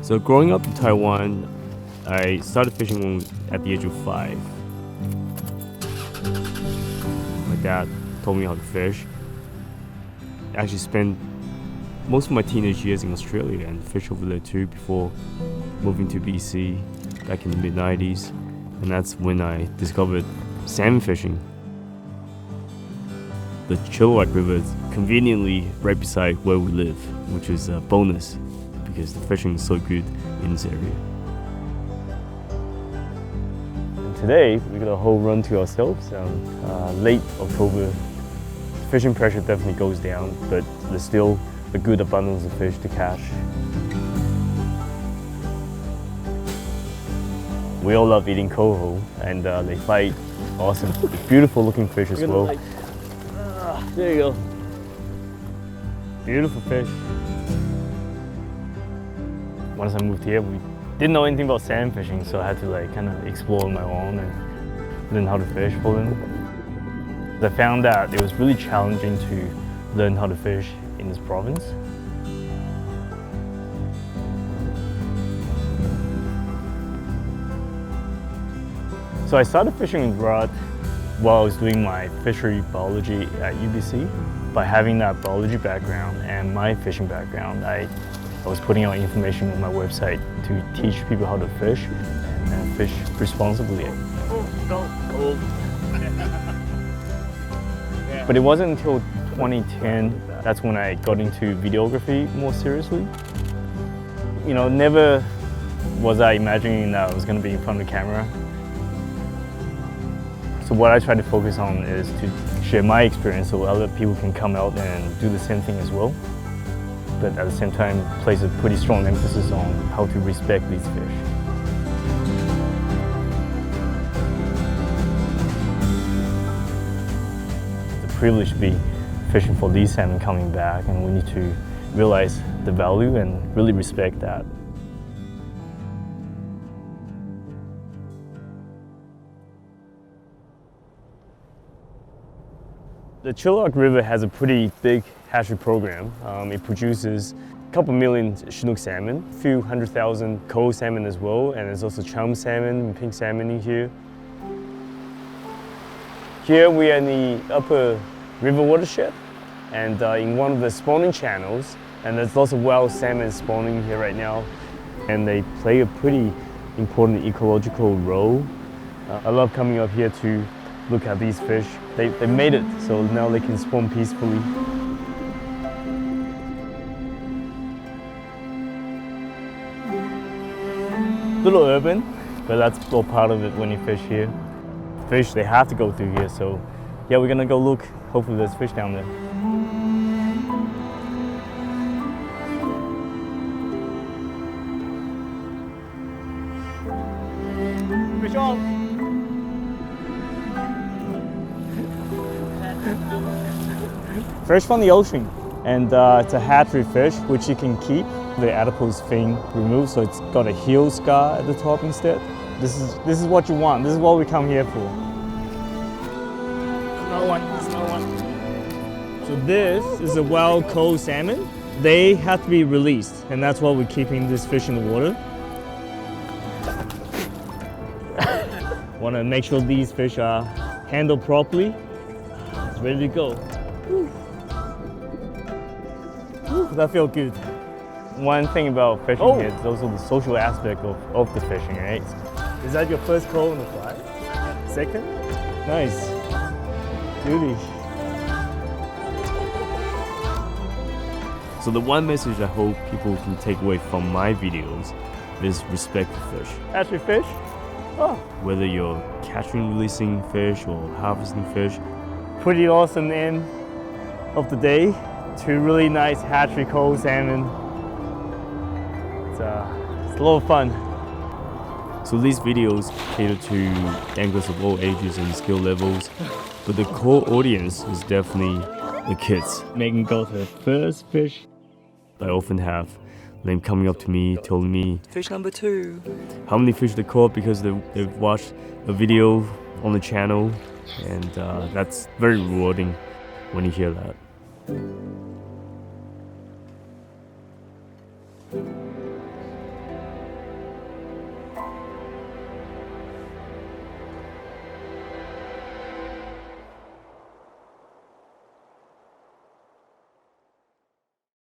So growing up in Taiwan, I started fishing at the age of 5. My dad taught me how to fish. I actually spent most of my teenage years in Australia and fished over there too before moving to BC back in the mid-90s. And that's when I discovered salmon fishing. The Chilliwack River is conveniently right beside where we live, which is a bonus because the fishing is so good in this area. And today, we got a whole run to ourselves. Late October, fishing pressure definitely goes down, but there's still a good abundance of fish to catch. We all love eating coho, and they fight awesome, beautiful looking fish as well. There you go. Beautiful fish. Once I moved here, we didn't know anything about salmon fishing, so I had to kind of explore on my own and learn how to fish for them. I found that it was really challenging to learn how to fish in this province. So I started fishing in rod while I was doing my fishery biology at UBC. By having that biology background and my fishing background, I was putting out information on my website to teach people how to fish and fish responsibly. But it wasn't until 2010 that's when I got into videography more seriously. You know, never was I imagining that I was going to be in front of the camera. So what I try to focus on is to share my experience so other people can come out and do the same thing as well. But at the same time, place a pretty strong emphasis on how to respect these fish. It's a privilege to be fishing for these salmon coming back, and we need to realize the value and really respect that. The Chilliwack River has a pretty big hatchery program. It produces a couple million Chinook salmon, a few 100,000 coho salmon as well, and there's also chum salmon and pink salmon in here. Here we are in the upper river watershed, and in one of the spawning channels, and there's lots of wild salmon spawning here right now, and they play a pretty important ecological role. I love coming up here to look at these fish. They made it, so now they can spawn peacefully. A little urban, but that's all part of it when you fish here. Fish, they have to go through here, so yeah, we're gonna go look. Hopefully there's fish down there. Fish on! Fresh from the ocean, and it's a hatchery fish which you can keep the adipose fin removed, so it's got a heel scar at the top instead. This is what you want. This is what we come here for. Another one. So this is a wild coho salmon. They have to be released, and that's why we're keeping this fish in the water. Want to make sure these fish are handled properly. It's ready to go. That feels good. One thing about fishing here is also the social aspect of the fishing, right? Is that your first coho on the fly? Second? Nice. Beauty. So the one message I hope people can take away from my videos is respect for fish. Hatchery fish? Oh. Whether you're catching, releasing fish or harvesting fish. Pretty awesome end of the day. 2 really nice hatchery coho salmon. It's a lot of fun. So these videos cater to anglers of all ages and skill levels, but the core audience is definitely the kids. Megan got her first fish. I often have them coming up to me, telling me fish number 2. How many fish they caught because they've watched a video on the channel, and that's very rewarding when you hear that.